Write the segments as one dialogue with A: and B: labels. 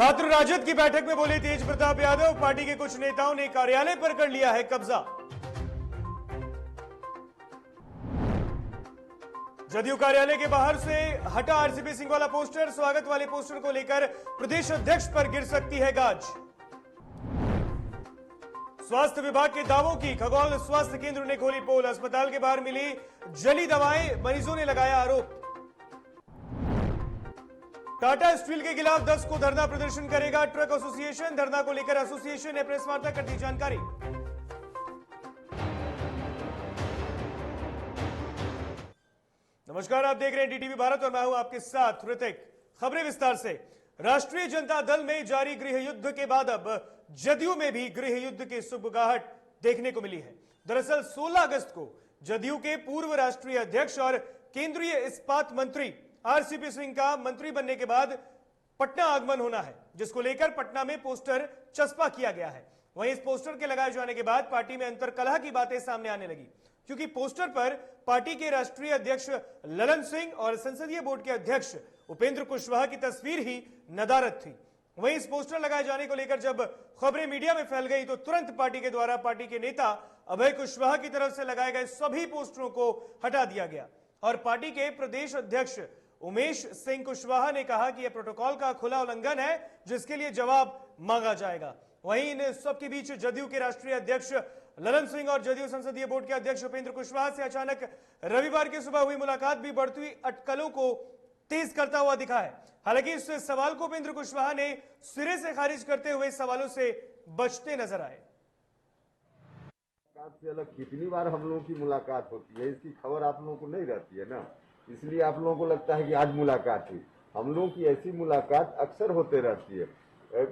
A: छात्र राजद की बैठक में बोले तेज प्रताप यादव, पार्टी के कुछ नेताओं ने कार्यालय पर कर लिया है कब्जा। जदयू कार्यालय के बाहर से हटा आरसीपी सिंह वाला पोस्टर, स्वागत वाले पोस्टर को लेकर प्रदेश अध्यक्ष पर गिर सकती है गाज। स्वास्थ्य विभाग के दावों की खगौल स्वास्थ्य केंद्र ने खोली पोल, अस्पताल के बाहर मिली जली दवाएं, मरीजों ने लगाया आरोप। टाटा स्टील के खिलाफ 10 को धरना प्रदर्शन करेगा ट्रक एसोसिएशन, धरना को लेकर एसोसिएशन ने प्रेस वार्ता कर दी जानकारी। नमस्कार, आप देख रहे हैं डीटीवी भारत और मैं हूं आपके साथ ऋतिक। खबरें विस्तार से। राष्ट्रीय जनता दल में जारी गृह युद्ध के बाद अब जदयू में भी गृह युद्ध की सुगबुगाहट देखने को मिली है। दरअसल 16 अगस्त को जदयू के पूर्व राष्ट्रीय अध्यक्ष और केंद्रीय इस्पात मंत्री आरसीपी सिंह का मंत्री बनने के बाद पटना आगमन होना है, जिसको लेकर पटना में पोस्टर चस्पा किया गया है। वहीं इस पोस्टर के लगाए जाने के बाद पार्टी में अंतरकलह की बातें सामने आने लगी, क्योंकि पोस्टर पर पार्टी के राष्ट्रीय अध्यक्ष ललन सिंह और संसदीय बोर्ड के अध्यक्ष उपेंद्र कुशवाहा की तस्वीर ही नदारद थी। वहीं इस पोस्टर लगाए जाने को लेकर जब खबरें मीडिया में फैल गई तो तुरंत पार्टी के द्वारा पार्टी के नेता अभय कुशवाहा की तरफ से लगाए गए सभी पोस्टरों को हटा दिया गया और पार्टी के प्रदेश अध्यक्ष उमेश सिंह कुशवाहा ने कहा कि यह प्रोटोकॉल का खुला उल्लंघन है, जिसके लिए जवाब मांगा जाएगा। वहीं इन सबके बीच जदयू के राष्ट्रीय अध्यक्ष ललन सिंह और जदयू संसदीय बोर्ड के अध्यक्ष उपेंद्र कुशवाहा से अचानक रविवार की सुबह हुई मुलाकात भी बढ़ती हुई अटकलों को तेज करता हुआ दिखा है। हालांकि इस सवाल को उपेंद्र कुशवाहा ने सिरे से खारिज करते हुए सवालों से बचते नजर आए।
B: से अलग कितनी बार हम लोगों की मुलाकात होती है, इसकी खबर आप लोगों को नहीं रहती है ना, इसलिए आप लोगों को लगता है कि आज मुलाकात हुई। हम लोगों की ऐसी मुलाकात अक्सर होते रहती है।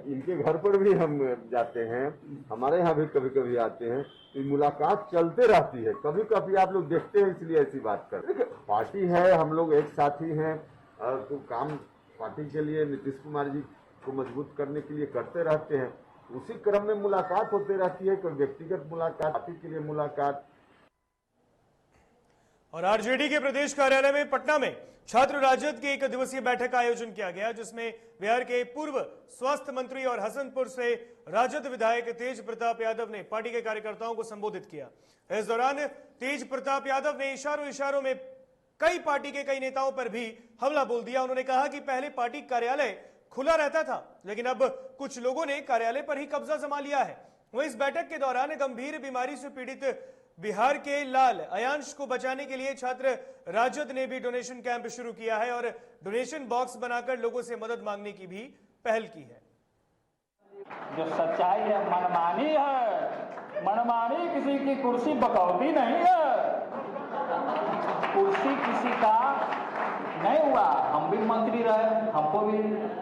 B: इनके घर पर भी हम जाते हैं, हमारे यहाँ भी कभी कभी आते हैं, तो मुलाकात चलते रहती है। कभी कभी आप लोग देखते हैं इसलिए ऐसी बात कर। पार्टी है, हम लोग एक साथ ही हैं, तो काम पार्टी के लिए नीतीश कुमार जी को मजबूत करने के लिए करते रहते हैं। उसी क्रम में मुलाकात होती रहती है, कोई व्यक्तिगत मुलाकात, पार्टी के लिए मुलाकात।
A: और आरजेडी के प्रदेश कार्यालय में पटना में छात्र राजद की 1 दिवसीय बैठक का आयोजन किया गया, जिसमें बिहार के पूर्व स्वास्थ्य मंत्री और हसनपुर से राजद विधायक तेज प्रताप यादव ने पार्टी के कार्यकर्ताओं को संबोधित किया। इस दौरान तेज प्रताप यादव ने इशारों में कई पार्टी के कई नेताओं पर भी हमला बोल दिया। उन्होंने कहा कि पहले पार्टी कार्यालय खुला रहता था, लेकिन अब कुछ लोगों ने कार्यालय पर ही कब्जा जमा लिया है। वहीं इस बैठक के दौरान गंभीर बीमारी से पीड़ित बिहार के लाल अयांश को बचाने के लिए छात्र राजद ने भी डोनेशन कैंप शुरू किया है और डोनेशन बॉक्स बनाकर लोगों से मदद मांगने की भी पहल की है।
C: जो सच्चाई है, मनमानी है, मनमानी किसी की कुर्सी बकौती नहीं है, कुर्सी किसी का नहीं हुआ। हम भी मंत्री रहे, हमको भी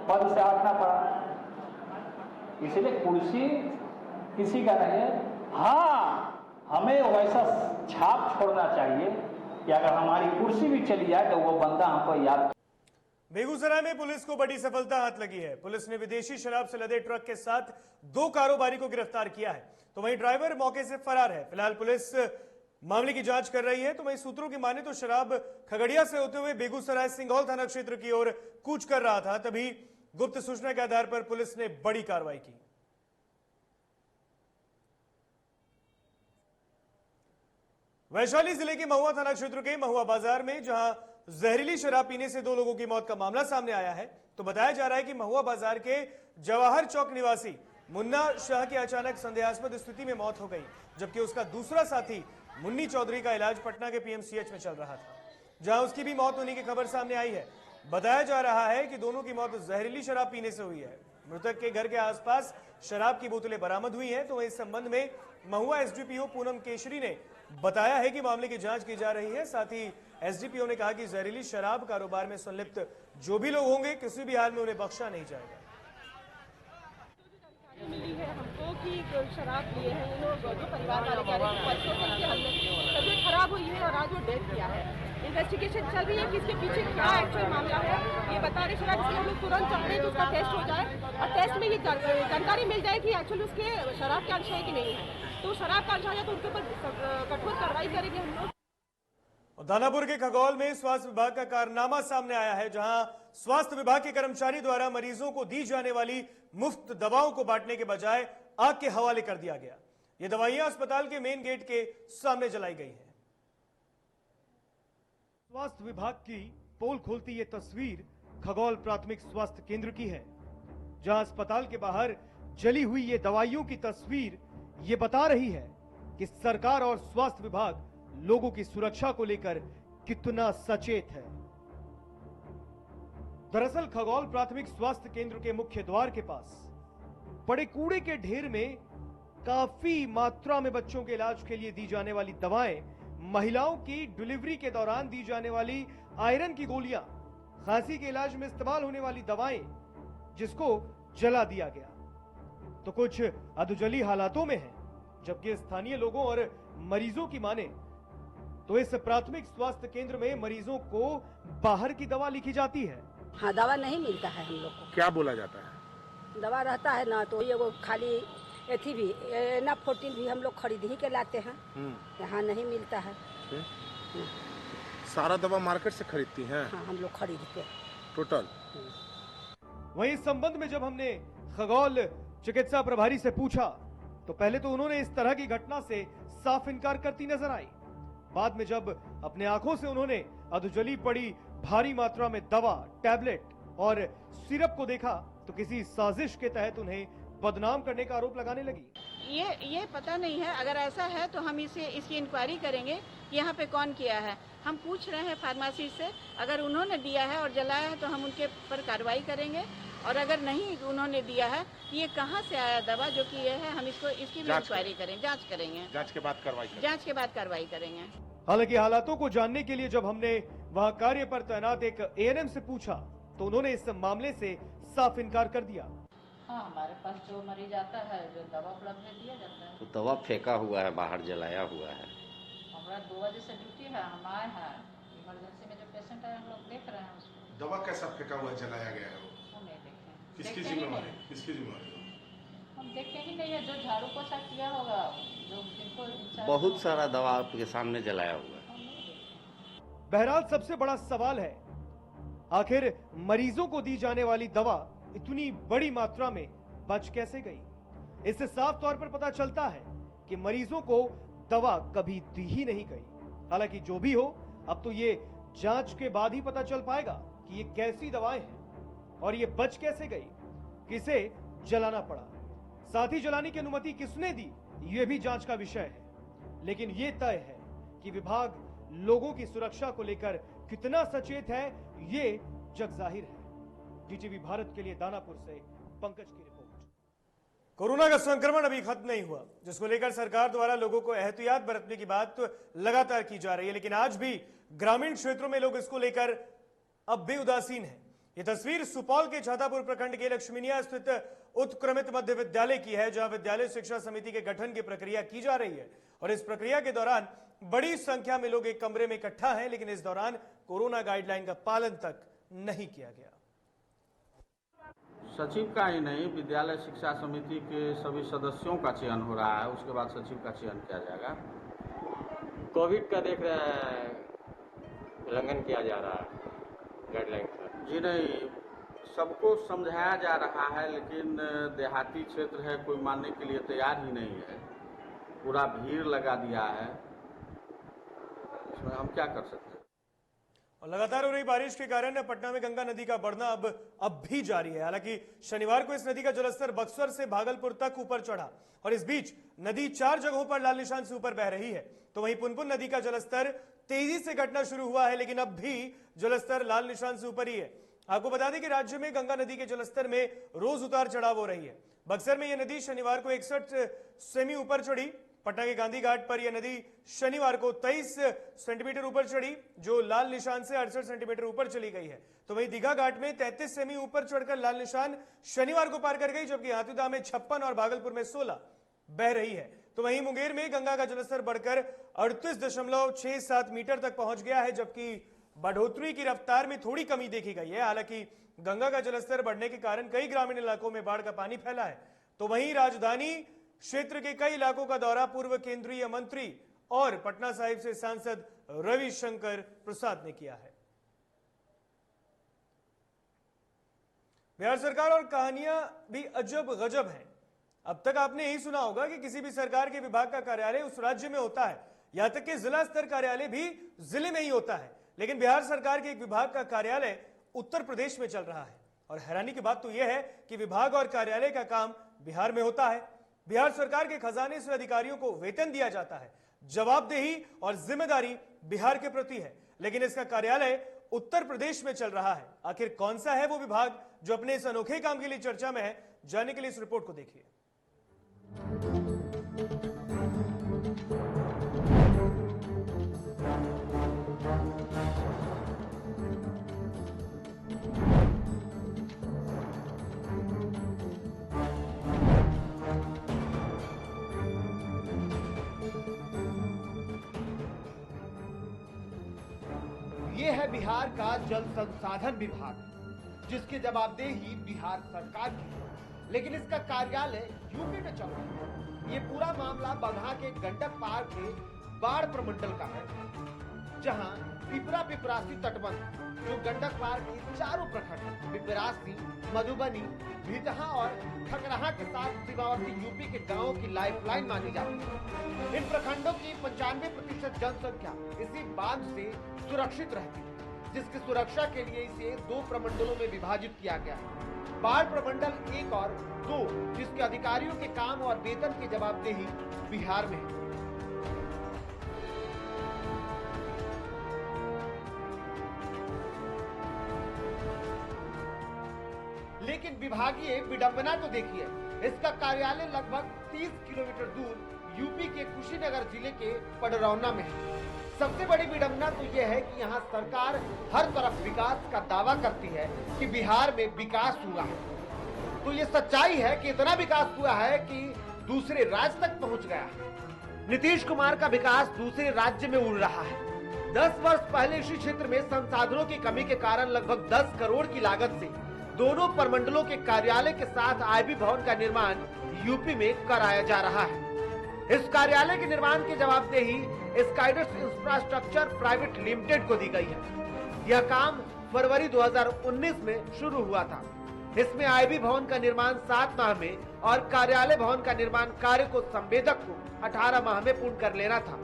C: पद से हटना पड़ा, इसलिए कुर्सी किसी का नहीं है। हाँ, हमें वैसा छाप छोड़ना चाहिए कि अगर हमारी कुर्सी भी चली जाए तो वो बंदा हमको याद।
A: बेगूसराय में पुलिस को बड़ी सफलता हाथ लगी है। पुलिस ने विदेशी शराब से लदे ट्रक के साथ 2 कारोबारी को गिरफ्तार किया है, तो वहीं ड्राइवर मौके से फरार है। फिलहाल पुलिस मामले की जांच कर रही है। तो वहीं सूत्रों की माने तो शराब खगड़िया से होते हुए बेगूसराय सिंघौल थाना क्षेत्र की ओर कूच कर रहा था, तभी गुप्त सूचना के आधार पर पुलिस ने बड़ी कार्रवाई की। वैशाली जिले के महुआ थाना क्षेत्र के महुआ बाजार में जहां जहरीली शराब पीने से 2 लोगों की मौत का मामला सामने आया है, तो बताया जा रहा है कि महुआ बाजार के जवाहर चौक निवासी मुन्ना शाह की अचानक संदेहास्पद स्थिति में मौत हो गई, जबकि उसका दूसरा साथी मुन्नी चौधरी का इलाज पटना के पीएमसीएच में चल रहा था, जहां उसकी भी मौत होने की खबर सामने आई है। बताया जा रहा है कि दोनों की मौत जहरीली शराब पीने से हुई है। मृतक के घर के आसपास शराब की बोतलें बरामद हुई हैं। तो इस संबंध में महुआ एसडीपीओ पूनम केशरी ने बताया है कि मामले की जांच की जा रही है। साथ ही एसडीपीओ ने कहा कि जहरीली शराब कारोबार में संलिप्त जो भी लोग होंगे, किसी भी हाल में उन्हें बख्शा नहीं जाएगा।
D: मिली है हमको कि शराब पिए हैं ये लोग, जो परिवार वाले कह रहे हैं परसों से इनकी तबीयत खराब हुई है और आज वो डेथ किया है। इन्वेस्टिगेशन चल रही है कि इसके पीछे क्या एक्चुअल मामला है, ये बता रहे शराब, इसलिए हम लोग तुरंत चाह रहे हैं कि उसका टेस्ट हो जाए और टेस्ट में ये जानकारी मिल जाए कि एक्चुअली उसके शराब के अंश है कि नहीं है। तो शराब का अंश आ जाए तो उनके ऊपर कठोर कार्रवाई करेंगे हम लोग।
A: और दानापुर के खगौल में स्वास्थ्य विभाग का कारनामा सामने आया है, जहां स्वास्थ्य विभाग के कर्मचारी द्वारा मरीजों को दी जाने वाली मुफ्त दवाओं को बांटने के बजाय आग के हवाले कर दिया गया। ये दवाइयां अस्पताल के मेन गेट के सामने जलाई गई हैं। स्वास्थ्य विभाग की पोल खोलती ये तस्वीर खगौल प्राथमिक स्वास्थ्य केंद्र की है, जहां अस्पताल के बाहर जली हुई ये दवाइयों की तस्वीर ये बता रही है कि सरकार और स्वास्थ्य विभाग लोगों की सुरक्षा को लेकर कितना सचेत है। दरअसल खगौल प्राथमिक स्वास्थ्य केंद्र के मुख्य द्वार के पास पड़े कूड़े के ढेर में काफी मात्रा में बच्चों के इलाज के लिए दी जाने वाली दवाएं, महिलाओं की डिलीवरी के दौरान दी जाने वाली आयरन की गोलियां, खांसी के इलाज में इस्तेमाल होने वाली दवाएं, जिसको जला दिया गया। तो कुछ अधजली हालातों में है, जबकि स्थानीय लोगों और मरीजों की माने तो इस प्राथमिक स्वास्थ्य केंद्र में मरीजों को बाहर की दवा लिखी जाती है।
E: हाँ, दवा नहीं मिलता है हम लोग को।
F: क्या बोला जाता है?
E: दवा रहता है ना तो ये वो खाली एथी भी ना 14 भी हम लोग खरीद ही के लाते हैं, यहाँ नहीं मिलता है।
F: सारा दवा मार्केट से खरीदती हैं?
E: हाँ, हम लोग खरीद के
F: टोटल।
A: वहीं इस संबंध में जब हमने खगौल चिकित्सा प्रभारी से पूछा तो पहले तो उन्होंने इस तरह की घटना से साफ इनकार करती नजर आई। बाद में जब अपने आंखों से उन्होंने अधजली पड़ी भारी मात्रा में दवा, टैबलेट और सिरप को देखा तो किसी साजिश के तहत उन्हें बदनाम करने का आरोप लगाने लगी।
D: ये पता नहीं है, अगर ऐसा है तो हम इसकी इंक्वायरी करेंगे कि यहाँ पे कौन किया है। हम पूछ रहे हैं फार्मेसी से, अगर उन्होंने दिया है और जलाया है तो हम उनके पर कार्रवाई करेंगे, और अगर नहीं उन्होंने दिया है ये कहाँ से आया दवा जो कि ये है, हम इसकी भी इंक्वायरी करेंगे, जांच करेंगे।
F: जांच के बाद कार्रवाई
D: करेंगे।
A: हालांकि हालातों को जानने के लिए जब हमने वहां कार्य पर तैनात एक एएनएम से पूछा तो उन्होंने इस मामले से साफ इनकार कर दिया।
G: हाँ, हमारे पास जो मरीज आता है जो दवा उपलब्ध है दिया जाता है।
H: तो दवा फेंका हुआ है, बाहर जलाया हुआ है।
G: हमारा 2 बजे से ड्यूटी है, हम आए हैं इमरजेंसी में जो पेशेंट है हम लोग देख रहे हैं उसको।
F: दवा कैसा फेंका हुआ जलाया गया है?
G: वो नहीं देखे।
F: किसकी जिम्मेवारी?
G: हम देखे ही नहीं है, जो झाड़ू पोछा किया होगा, जो जिनको
H: बहुत सारा दवा आपके सामने जलाया हुआ है।
A: बहरहाल सबसे बड़ा सवाल है, आखिर मरीजों को दी जाने वाली दवा इतनी बड़ी मात्रा में बच कैसे गई? इससे साफ तौर पर पता चलता है कि मरीजों को दवा कभी दी ही नहीं गई। हालांकि जो भी हो, अब तो ये जांच के बाद ही पता चल पाएगा कि ये कैसी दवाएं हैं और ये बच कैसे गई, किसे जलाना पड़ा, साथ ही जलाने की अनुमति किसने दी, ये भी जांच का विषय है। लेकिन ये तय है कि विभाग लोगों की सुरक्षा को लेकर कितना सचेत है, ये जग जाहिर है। डीटीवी भारत के लिए दानापुर से पंकज की रिपोर्ट। कोरोना का संक्रमण अभी खत्म नहीं हुआ, जिसको लेकर सरकार द्वारा लोगों को एहतियात बरतने की बात तो लगातार की जा रही है, लेकिन आज भी ग्रामीण क्षेत्रों में लोग इसको लेकर अब भी उदासीन हैं। ये तस्वीर सुपौल के छातापुर प्रखंड के लक्ष्मीनिया स्थित उत्क्रमित मध्य विद्यालय की है, जहां विद्यालय शिक्षा समिति के गठन की प्रक्रिया की जा रही है और इस प्रक्रिया के दौरान बड़ी संख्या में लोग एक कमरे में इकट्ठा हैं, लेकिन इस दौरान कोरोना गाइडलाइन का पालन तक नहीं किया गया।
C: सचिव का ही नहीं, विद्यालय शिक्षा समिति के सभी सदस्यों का चयन हो रहा है, उसके बाद सचिव का चयन किया जाएगा।
I: कोविड का देख रहे हैं उल्लंघन किया जा रहा है गाइडलाइन का।
C: जी नहीं, सबको समझाया जा रहा है, लेकिन देहाती क्षेत्र है, कोई मानने के लिए तैयार ही नहीं है। पूरा भीड़ लगा दिया है, इसमें हम क्या कर सकते हैं।
A: और लगातार हो रही बारिश के कारण पटना में गंगा नदी का बढ़ना अब भी जारी है। हालांकि शनिवार को इस नदी का जलस्तर बक्सर से भागलपुर तक ऊपर चढ़ा और इस बीच नदी 4 जगहों पर लाल निशान से ऊपर बह रही है। तो वहीं पुनपुन नदी का जलस्तर तेजी से घटना शुरू हुआ है, लेकिन अब भी जलस्तर लाल निशान से ऊपर ही है। आपको बता दें कि राज्य में गंगा नदी के जलस्तर में रोज उतार चढ़ाव हो रही है। बक्सर में यह नदी शनिवार को 61 सेमी ऊपर चढ़ी। पटना के गांधी घाट पर यह नदी शनिवार को 23 सेंटीमीटर ऊपर चढ़ी, जो लाल निशान से 68 सेंटीमीटर ऊपर चली गई है। तो वहीं दीघा घाट में 33 सेमी ऊपर चढ़कर लाल निशान शनिवार को पार कर गई, जबकि हाथीदह में 56 और भागलपुर में 16 बह रही है। तो वहीं मुंगेर में गंगा का जलस्तर बढ़कर 38.67 मीटर तक पहुंच गया है, जबकि बढ़ोतरी की रफ्तार में थोड़ी कमी देखी गई है। हालांकि गंगा का जलस्तर बढ़ने के कारण कई ग्रामीण इलाकों में बाढ़ का पानी फैला है। तो वहीं राजधानी क्षेत्र के कई इलाकों का दौरा पूर्व केंद्रीय मंत्री और पटना साहिब से सांसद रविशंकर प्रसाद ने किया है। बिहार सरकार और कहानियां भी अजब गजब हैं। अब तक आपने यही सुना होगा कि किसी भी सरकार के विभाग का कार्यालय उस राज्य में होता है, यहां तक कि जिला स्तर कार्यालय भी जिले में ही होता है। लेकिन बिहार सरकार के एक विभाग का कार्यालय उत्तर प्रदेश में चल रहा है और हैरानी की बात तो यह है कि विभाग और कार्यालय का काम बिहार में होता है। बिहार सरकार के खजाने से अधिकारियों को वेतन दिया जाता है, जवाबदेही और जिम्मेदारी बिहार के प्रति है, लेकिन इसका कार्यालय उत्तर प्रदेश में चल रहा है। आखिर कौन सा है वो विभाग जो अपने इस अनोखे काम के लिए चर्चा में है? जानने के लिए इस रिपोर्ट को देखिए।
J: ये है बिहार का जल संसाधन विभाग, जिसकी जवाबदेही बिहार सरकार की है, लेकिन इसका कार्यालय यूपी में चल रहा है। ये पूरा मामला बगहा के गंडक पार के बाढ़ प्रमंडल का है, जहां पिपरा पिपरासी तटबंध जो गंडक पार के चारों प्रखंड पिपरासी, मधुबनी, भितहा और ठकराहा के साथ सीमावर्ती यूपी के गांवों की लाइफलाइन मानी जाती है। इन प्रखंडों की 95% जनसंख्या इसी बांध से सुरक्षित रहती है, जिसकी सुरक्षा के लिए इसे 2 प्रमंडलों में विभाजित किया गया है। बाढ़ प्रमंडल 1 और 2, जिसके अधिकारियों के काम और वेतन की जवाबदेही बिहार में है। लेकिन विभागीय विडंबना तो देखिए, इसका कार्यालय लगभग 30 किलोमीटर दूर यूपी के कुशीनगर जिले के पडरौना में है। सबसे बड़ी विडंबना तो यह है कि यहाँ सरकार हर तरफ विकास का दावा करती है कि बिहार में विकास हुआ है, तो ये सच्चाई है कि इतना विकास हुआ है कि दूसरे राज्य तक पहुँच गया है। नीतीश कुमार का विकास दूसरे राज्य में उड़ रहा है। 10 वर्ष पहले इसी क्षेत्र में संसाधनों की कमी के कारण लगभग 10 करोड़ की लागत से दोनों प्रमंडलों के कार्यालय के साथ आईबी भवन का निर्माण यूपी में कराया जा रहा है। इस कार्यालय के निर्माण की जवाबदेही स्काइडस इंफ्रास्ट्रक्चर प्राइवेट लिमिटेड को दी गई है। यह काम फरवरी 2019 में शुरू हुआ था। इसमें आईबी भवन का निर्माण 7 माह में और कार्यालय भवन का निर्माण कार्य को संवेदक को 18 माह में पूर्ण कर लेना था,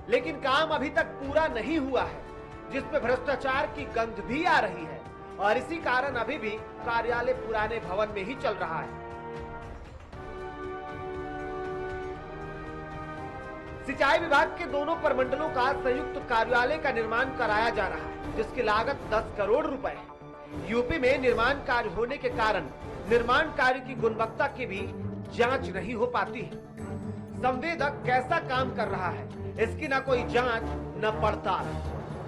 J: लेकिन काम अभी तक पूरा नहीं हुआ है, जिसमें भ्रष्टाचार की गंध भी आ रही है और इसी कारण अभी भी कार्यालय पुराने भवन में ही चल रहा है। सिंचाई विभाग के दोनों प्रमंडलों का संयुक्त कार्यालय का निर्माण कराया जा रहा है, जिसकी लागत 10 करोड़ रुपए है। यूपी में निर्माण कार्य होने के कारण निर्माण कार्य की गुणवत्ता की भी जांच नहीं हो पाती है। संवेदक कैसा काम कर रहा है, इसकी न कोई जांच न पड़ताल।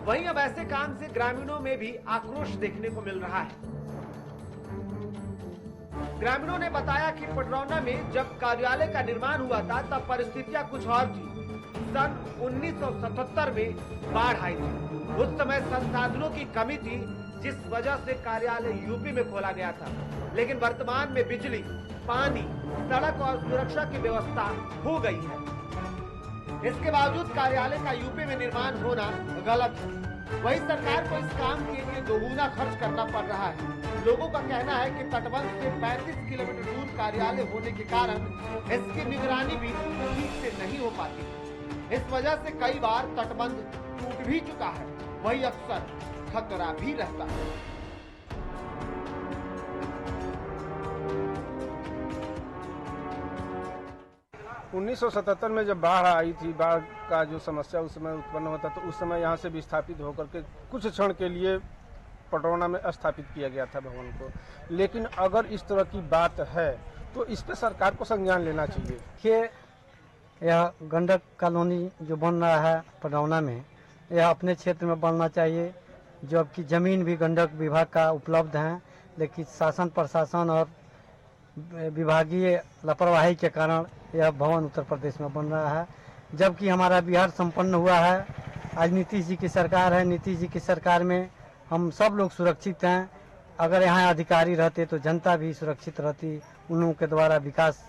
J: वहीं अब ऐसे काम से ग्रामीणों में भी आक्रोश देखने को मिल रहा है। ग्रामीणों ने बताया कि पडरौना में जब कार्यालय का निर्माण हुआ था तब परिस्थितियां कुछ और थी। सन 1977 में बाढ़ आई थी। उस समय संसाधनों की कमी थी, जिस वजह से कार्यालय यूपी में खोला गया था, लेकिन वर्तमान में बिजली, पानी, सड़क और सुरक्षा की व्यवस्था हो गई है। इसके बावजूद कार्यालय का यूपी में निर्माण होना गलत है। वही सरकार को इस काम के लिए दोगुना खर्च करना पड़ रहा है। लोगों का कहना है कि तटबंध से 35 किलोमीटर दूर कार्यालय होने के कारण इसकी निगरानी भी ठीक से नहीं हो पाती। इस वजह से कई बार तटबंध टूट भी चुका है, वही अक्सर खतरा भी रहता है।
K: 1977 में जब बाढ़ आई थी, बाढ़ का जो समस्या उस समय उत्पन्न होता तो उस समय यहाँ से विस्थापित होकर के कुछ क्षण के लिए पडरौना में स्थापित किया गया था भवन को। लेकिन अगर इस तरह की बात है तो इस पे सरकार को संज्ञान लेना चाहिए
L: कि यह गंडक कॉलोनी जो बन रहा है पडरौना में, यह अपने क्षेत्र में बनना चाहिए, जबकि ज़मीन भी गंडक विभाग का उपलब्ध है, लेकिन शासन प्रशासन और विभागीय लापरवाही के कारण यह भवन उत्तर प्रदेश में बन रहा है। जबकि हमारा बिहार संपन्न हुआ है। आज नीतीश जी की सरकार है। नीतीश जी की सरकार में हम सब लोग सुरक्षित हैं। अगर यहाँ अधिकारी रहते तो जनता भी सुरक्षित रहती। उन लोगों के द्वारा विकास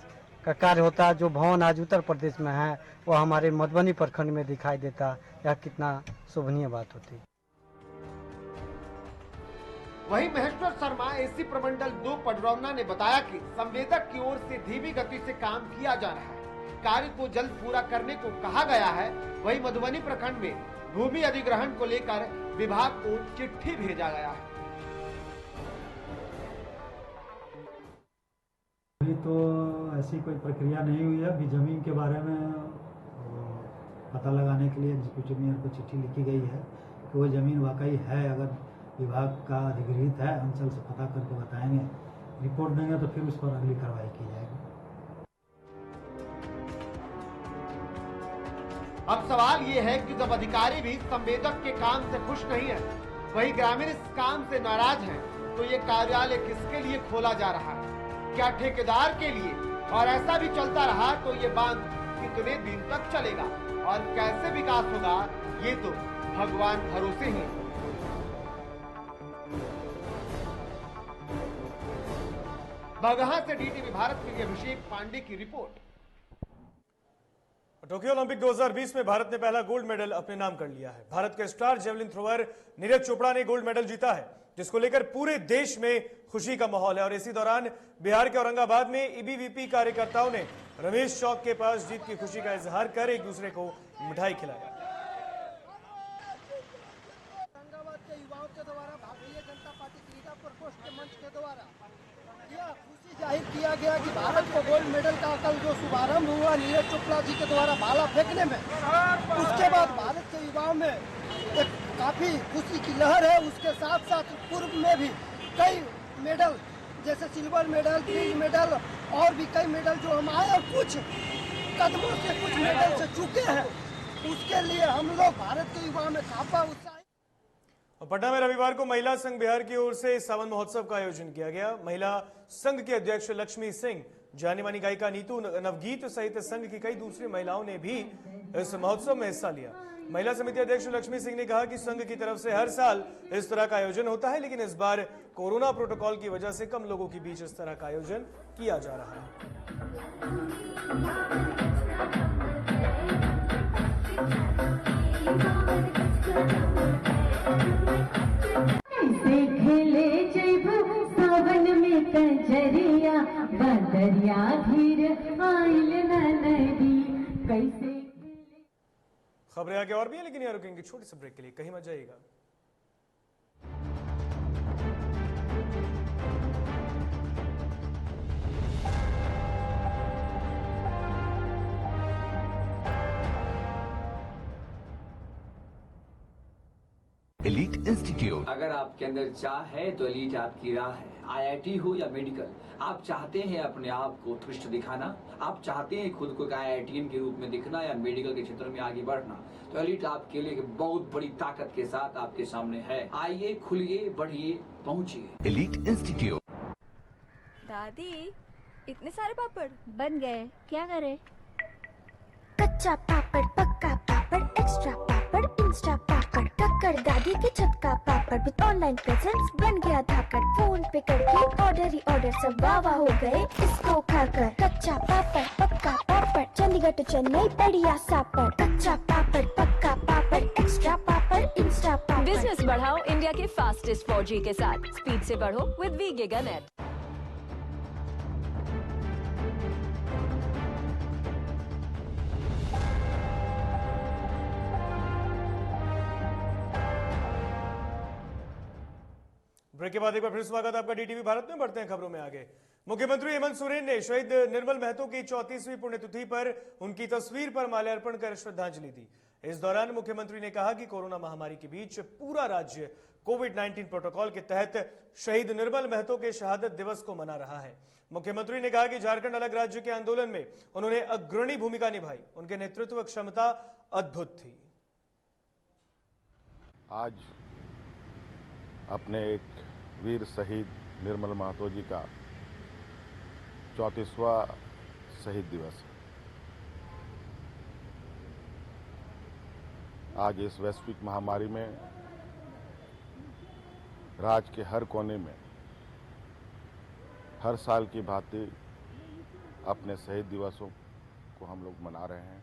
L: का कार्य होता है। जो भवन आज उत्तर प्रदेश में है वो हमारे मधुबनी प्रखंड में दिखाई देता, यह कितना शोभनीय बात होती।
J: वहीं महेश्वर शर्मा एसी प्रमंडल 2 पडरौना ने बताया कि संवेदक की ओर से धीमी गति से काम किया जा रहा है, कार्य को जल्द पूरा करने को कहा गया है। वहीं मधुबनी प्रखंड में भूमि अधिग्रहण को लेकर विभाग को चिट्ठी भेजा गया है।
M: अभी तो ऐसी कोई प्रक्रिया नहीं हुई है। अभी जमीन के बारे में पता लगाने के लिए एग्जीक्यूटिव मेयर को चिट्ठी लिखी गई है कि वो जमीन वाकई है, अगर विभाग का अधिग्रहित है, अंचल से पता करके बताएंगे, रिपोर्ट देंगे तो फिर उस पर अगली कार्रवाई की जाएगी।
J: अब सवाल ये है कि जब अधिकारी भी संवेदक के काम से खुश नहीं है, वही ग्रामीण इस काम से नाराज हैं, तो ये कार्यालय किसके लिए खोला जा रहा है? क्या ठेकेदार के लिए? और ऐसा भी चलता रहा तो ये बांध कितने दिन तक चलेगा और कैसे विकास होगा, ये तो भगवान भरोसे ही। बगहा से डीटीवी भारत के लिए अभिषेक पांडे की रिपोर्ट।
A: टोक्यो ओलंपिक 2020 में भारत ने पहला गोल्ड मेडल अपने नाम कर लिया है। भारत के star javelin thrower Neeraj Chopra ने गोल्ड मेडल जीता है, जिसको लेकर पूरे देश में खुशी का माहौल है। और इसी दौरान बिहार के औरंगाबाद में एबीवीपी कार्यकर्ताओं ने रमेश चौक के पास जीत की खुशी का इजहार कर एक दूसरे को मिठाई खिलाया।
N: औरंगाबाद के युवाओं के द्वारा भारतीय जनता पार्टी क्रीड़ा प्रकोष्ठ के मंच के द्वारा यह खुशी जाहिर किया गया कि भारत को गोल्ड मेडल का कल जो शुभारंभ हुआ नीरज चोपड़ा जी के द्वारा भाला फेंकने में, उसके बाद भारत के युवाओं में एक काफी खुशी की लहर है। उसके साथ साथ पूर्व में भी कई मेडल जैसे सिल्वर मेडल, ब्रिज मेडल और भी कई मेडल जो हम आए और कुछ कदमों से कुछ मेडल से चुके हैं, उसके लिए हम लोग भारत के युवाओं में काफी उत्साह।
A: पटना में रविवार को महिला संघ बिहार की ओर से सावन महोत्सव का आयोजन किया गया। महिला संघ के अध्यक्ष लक्ष्मी सिंह, जानी मानी गायिका नीतू नवगीत सहित संघ की कई दूसरी महिलाओं ने भी इस महोत्सव में हिस्सा लिया। महिला समिति अध्यक्ष लक्ष्मी सिंह ने कहा कि संघ की तरफ से हर साल इस तरह का आयोजन होता है, लेकिन इस बार कोरोना प्रोटोकॉल की वजह से कम लोगों के बीच इस तरह का आयोजन किया जा रहा है।
O: सावन में कजरिया बदरिया धीर आइल नदी कैसे।
A: खबरें आगे और भी हैं, लेकिन यहाँ रुकेंगे छोटे से ब्रेक के लिए, कहीं मत जाइएगा।
P: एलीट इंस्टीट्यूट,
C: अगर आपके अंदर चाह है तो एलीट आपकी राह है। आईआईटी हो या मेडिकल, आप चाहते हैं अपने आप को उत्कृष्ट दिखाना, आप चाहते हैं खुद को आईआईटीएन के रूप में दिखना या मेडिकल के क्षेत्र में आगे बढ़ना, तो एलीट आपके लिए बहुत बड़ी ताकत के साथ आपके सामने है। आइए, खुलिए, बढ़िए, पहुंचिए।
P: Elite institute.
Q: दादी, इतने सारे पापड़
R: बन गए, क्या करे? कच्चा पापड़, पक्का पापड़, एक्स्ट्रा पापड़, इंस्टा पापड़, टक्कर दादी के छत का पापड़ विद ऑनलाइन प्रेजेंस बन गया धाकड़। फोन पे करके ऑर्डर ही ऑर्डर, सब वाह हो गए इसको खाकर। कच्चा पापड़, पक्का पापड़, चंडीगढ़ टू चेन्नई बढ़िया सापड़। कच्चा पापड़, पक्का पापड़, एक्स्ट्रा पापड़, इंस्टा पापड़।
Q: बिजनेस बढ़ाओ इंडिया के फास्टेस्ट 4G के साथ। स्पीड से बढ़ो विद वी गिगानेट।
A: ब्रेक के बाद एक बार फिर स्वागत आपका डीटीवी भारत में। बढ़ते हैं खबरों में आगे। मुख्यमंत्री हेमंत सोरेन ने शहीद निर्मल महतो की 34वीं पुण्यतिथि पर उनकी तस्वीर पर माल्यार्पण कर श्रद्धांजलि दी। इस दौरान मुख्यमंत्री ने कहा कि कोरोना महामारी के बीच पूरा राज्य कोविड-19 प्रोटोकॉल के तहत शहीद निर्मल महतो के शहादत दिवस को मना रहा है। मुख्यमंत्री ने कहा कि झारखंड अलग राज्य के आंदोलन में उन्होंने अग्रणी भूमिका निभाई, उनके नेतृत्व क्षमता अद्भुत थी।
F: आज अपने एक वीर शहीद निर्मल महतो जी का 34वां शहीद दिवस है। आज इस वैश्विक महामारी में राज्य के हर कोने में हर साल की भांति अपने शहीद दिवसों को हम लोग मना रहे हैं।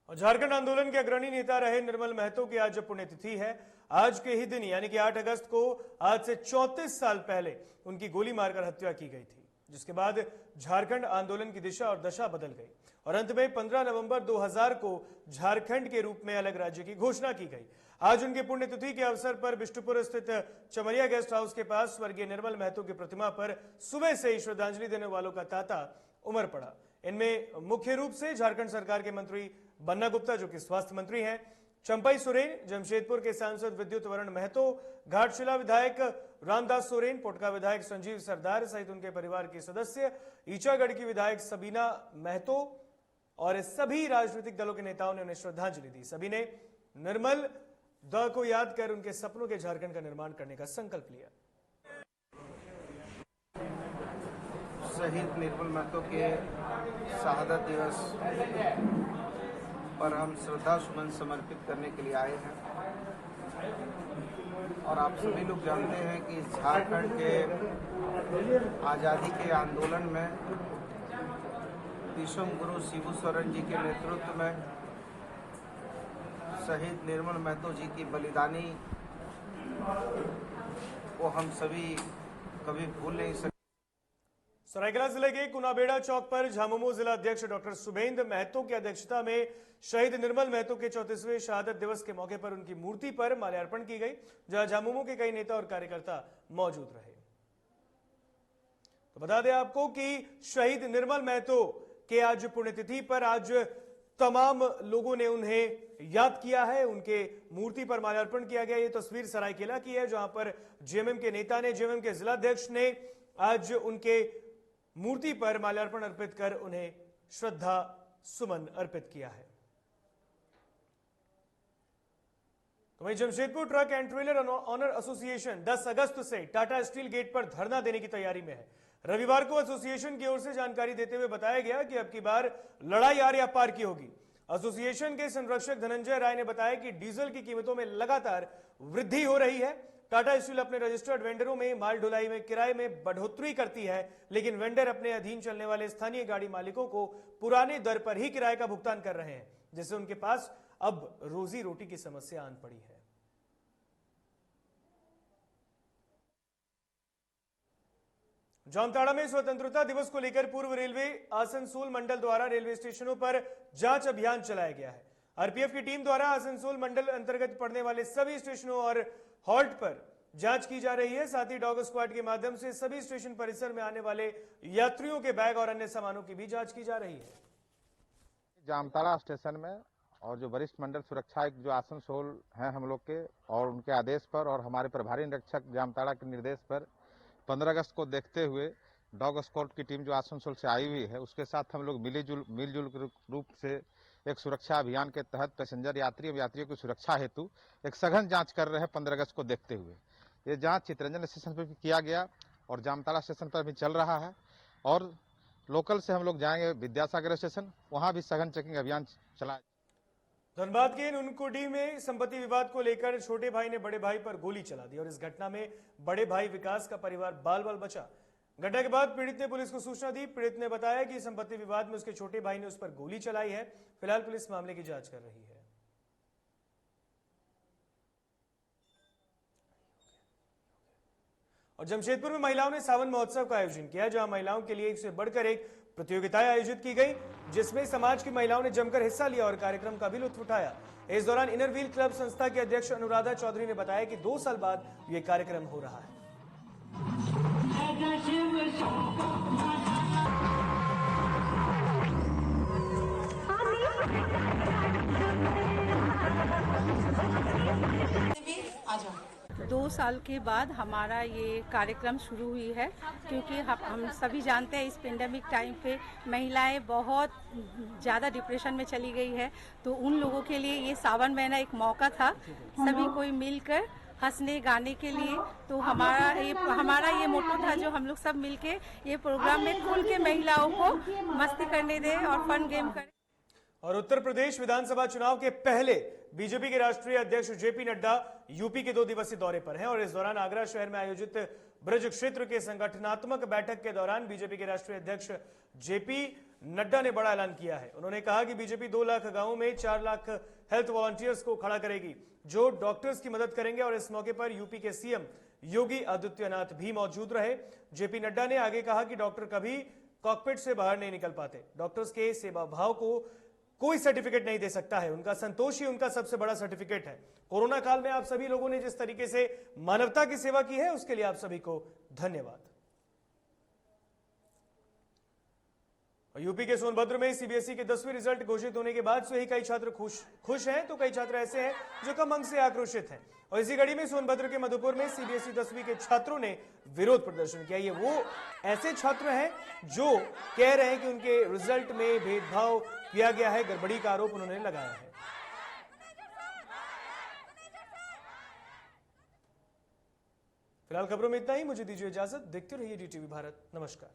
A: और झारखंड आंदोलन के अग्रणी नेता रहे निर्मल महतो की आज पुण्यतिथि है। आज के ही दिन यानी कि 8 अगस्त को आज से 34 साल पहले उनकी गोली मारकर हत्या की गई थी, जिसके बाद झारखंड आंदोलन की दिशा और दशा बदल गई और अंत में 15 नवंबर 2000 को झारखंड के रूप में अलग राज्य की घोषणा की गई। आज उनकी पुण्यतिथि के अवसर पर बिष्टुपुर स्थित चमरिया गेस्ट हाउस के पास स्वर्गीय निर्मल महतो की प्रतिमा पर सुबह से ही श्रद्धांजलि देने वालों का तांता उमड़ पड़ा। इनमें मुख्य रूप से झारखंड सरकार के मंत्री बन्ना गुप्ता, जो कि स्वास्थ्य मंत्री हैं, चंपई सोरेन, जमशेदपुर के सांसद विद्युत वरण महतो, घाटशिला विधायक रामदास सोरेन, पोटका विधायक संजीव सरदार सहित उनके परिवार के सदस्य, ईचागढ़ की विधायक सबीना महतो और सभी राजनीतिक दलों के नेताओं ने उन्हें श्रद्धांजलि दी। सभी ने निर्मल दा को याद कर उनके सपनों के झारखंड का निर्माण करने का संकल्प लिया।
K: शहीद निर्मल महतो के शहादत दिवस पर हम श्रद्धा सुमन समर्पित करने के लिए आए हैं और आप सभी लोग जानते हैं कि झारखंड के आज़ादी के आंदोलन में विश्व गुरु शिबू सोरेन जी के नेतृत्व में शहीद निर्मल महतो जी की बलिदानी को हम सभी कभी भूल नहीं सकते।
A: सरायकेला जिले के कुनाबेड़ा चौक पर झामुमो जिला अध्यक्ष डॉक्टर सुबेंद्र महतो की अध्यक्षता में शहीद निर्मल महतो के 34वें शहादत दिवस के मौके पर उनकी मूर्ति पर माल्यार्पण की गई, जहां झामुमो के कई नेता और कार्यकर्ता मौजूद रहे। तो बता दें आपको कि शहीद निर्मल महतो के आज पुण्यतिथि पर आज तमाम लोगों ने उन्हें याद किया है, उनके मूर्ति पर माल्यार्पण किया गया। ये तस्वीर सरायकेला की है, जहां पर जेएमएम के नेता ने, जेएमएम के जिलाध्यक्ष ने आज उनके मूर्ति पर माल्यार्पण अर्पित कर उन्हें श्रद्धा सुमन अर्पित किया है। तो वहीं Jamshedpur truck and trailer owner association 10 अगस्त से टाटा स्टील गेट पर धरना देने की तैयारी में है। रविवार को एसोसिएशन की ओर से जानकारी देते हुए बताया गया कि अब की बार लड़ाई आर या पार की होगी। एसोसिएशन के संरक्षक धनंजय राय ने बताया कि डीजल की कीमतों में लगातार वृद्धि हो रही है। टाटा स्टील अपने रजिस्टर्ड वेंडरों में माल ढुलाई में किराए में बढ़ोतरी करती है, लेकिन वेंडर अपने अधीन चलने वाले स्थानीय गाड़ी मालिकों को पुराने दर पर ही किराए का भुगतान कर रहे हैं, जिससे उनके पास अब रोजी रोटी की समस्या आन पड़ी है। जामताड़ा में स्वतंत्रता दिवस को लेकर पूर्व रेलवे आसनसोल मंडल द्वारा रेलवे स्टेशनों पर जांच अभियान चलाया गया है। आरपीएफ की टीम द्वारा आसनसोल मंडल अंतर्गत पड़ने वाले सभी स्टेशनों और हॉल्ट पर जांच की जा रही है। साथ ही डॉग स्क्वाड के माध्यम से सभी स्टेशन परिसर में आने वाले यात्रियों के बैग और अन्य सामानों की भी जांच की जा रही है।
S: जामताड़ा स्टेशन में और जो वरिष्ठ मंडल सुरक्षा जो आसनसोल हैं हम लोग के, और उनके आदेश पर और हमारे प्रभारी निरीक्षक जामताड़ा के निर्देश पर 15 अगस्त को देखते हुए डॉग स्क्वाड की टीम जो आसनसोल से आई हुई है, उसके साथ हम लोग मिलजुल रूप से एक सुरक्षा अभियान के तहत पैसेंजर यात्रियों की सुरक्षा हेतु एक सघन जांच कर रहे हैं। 15 अगस्त को देखते हुए ये जांच चितरंजन स्टेशन पर भी किया गया और जामताड़ा स्टेशन पर भी चल रहा है, और लोकल से हम लोग जाएंगे विद्यासागर स्टेशन, वहां भी सघन चेकिंग अभियान चला।
A: धनबाद के नुनकुडी में संपत्ति विवाद को लेकर छोटे भाई ने बड़े भाई पर गोली चला दी और इस घटना में बड़े भाई विकास का परिवार बाल बाल बचा। घटना के बाद पीड़ित ने पुलिस को सूचना दी। पीड़ित ने बताया कि संपत्ति विवाद में उसके छोटे भाई ने उस पर गोली चलाई है। फिलहाल पुलिस मामले की जांच कर रही है। और जमशेदपुर में महिलाओं ने सावन महोत्सव का आयोजन किया, जहां महिलाओं के लिए एक से बढ़कर एक प्रतियोगिताएं आयोजित की गई, जिसमें समाज की महिलाओं ने जमकर हिस्सा लिया और कार्यक्रम का भी लुत्फ उठाया। इस दौरान इनर व्हील क्लब संस्था के अध्यक्ष अनुराधा चौधरी ने बताया कि 2 साल बाद यह कार्यक्रम हो रहा है।
T: दो साल के बाद हमारा ये कार्यक्रम शुरू हुई है, क्योंकि हम सभी जानते हैं इस पेंडेमिक टाइम पे महिलाएं बहुत ज़्यादा डिप्रेशन में चली गई है, तो उन लोगों के लिए ये सावन महीना एक मौका था सभी कोई मिलकर हंसने गाने के लिए। तो हमारा ये मोटो था जो हम लोग सब मिलके ये प्रोग्राम में खुल के महिलाओं को मस्ती करने दें और फन गेम करें।
A: और उत्तर प्रदेश विधानसभा चुनाव के पहले बीजेपी के राष्ट्रीय अध्यक्ष जेपी नड्डा यूपी के 2 दिवसीय दौरे पर हैं और इस दौरान आगरा शहर में आयोजित ब्रज क्षेत्र के संगठनात्मक बैठक के दौरान बीजेपी के राष्ट्रीय अध्यक्ष जेपी नड्डा ने बड़ा ऐलान किया है। उन्होंने कहा कि बीजेपी 2 लाख गांवों में 4 लाख हेल्थ वॉलंटियर्स को खड़ा करेगी जो डॉक्टर्स की मदद करेंगे और इस मौके पर यूपी के सीएम योगी आदित्यनाथ भी मौजूद रहे। जेपी नड्डा ने आगे कहा कि डॉक्टर कभी कॉकपिट से बाहर नहीं निकल पाते। डॉक्टर्स के सेवा भाव को कोई सर्टिफिकेट नहीं दे सकता है, उनका संतोष ही उनका सबसे बड़ा सर्टिफिकेट है। कोरोना काल में आप सभी लोगों ने जिस तरीके से मानवता की सेवा की है उसके लिए आप सभी को धन्यवाद। यूपी के सोनभद्र में सीबीएसई के 10वीं रिजल्ट घोषित होने के बाद से ही कई छात्र खुश हैं तो कई छात्र ऐसे हैं जो कम अंक से आक्रोशित हैं। और इसी कड़ी में सोनभद्र के मधुपुर में सीबीएसई 10वीं के छात्रों ने विरोध प्रदर्शन किया। ये वो ऐसे छात्र हैं जो कह रहे हैं कि उनके रिजल्ट में भेदभाव किया गया है, गड़बड़ी का आरोप उन्होंने लगाया है। फिलहाल खबरों में इतना ही। मुझे दीजिए इजाजत। देखते रहिए डीटीवी भारत। नमस्कार।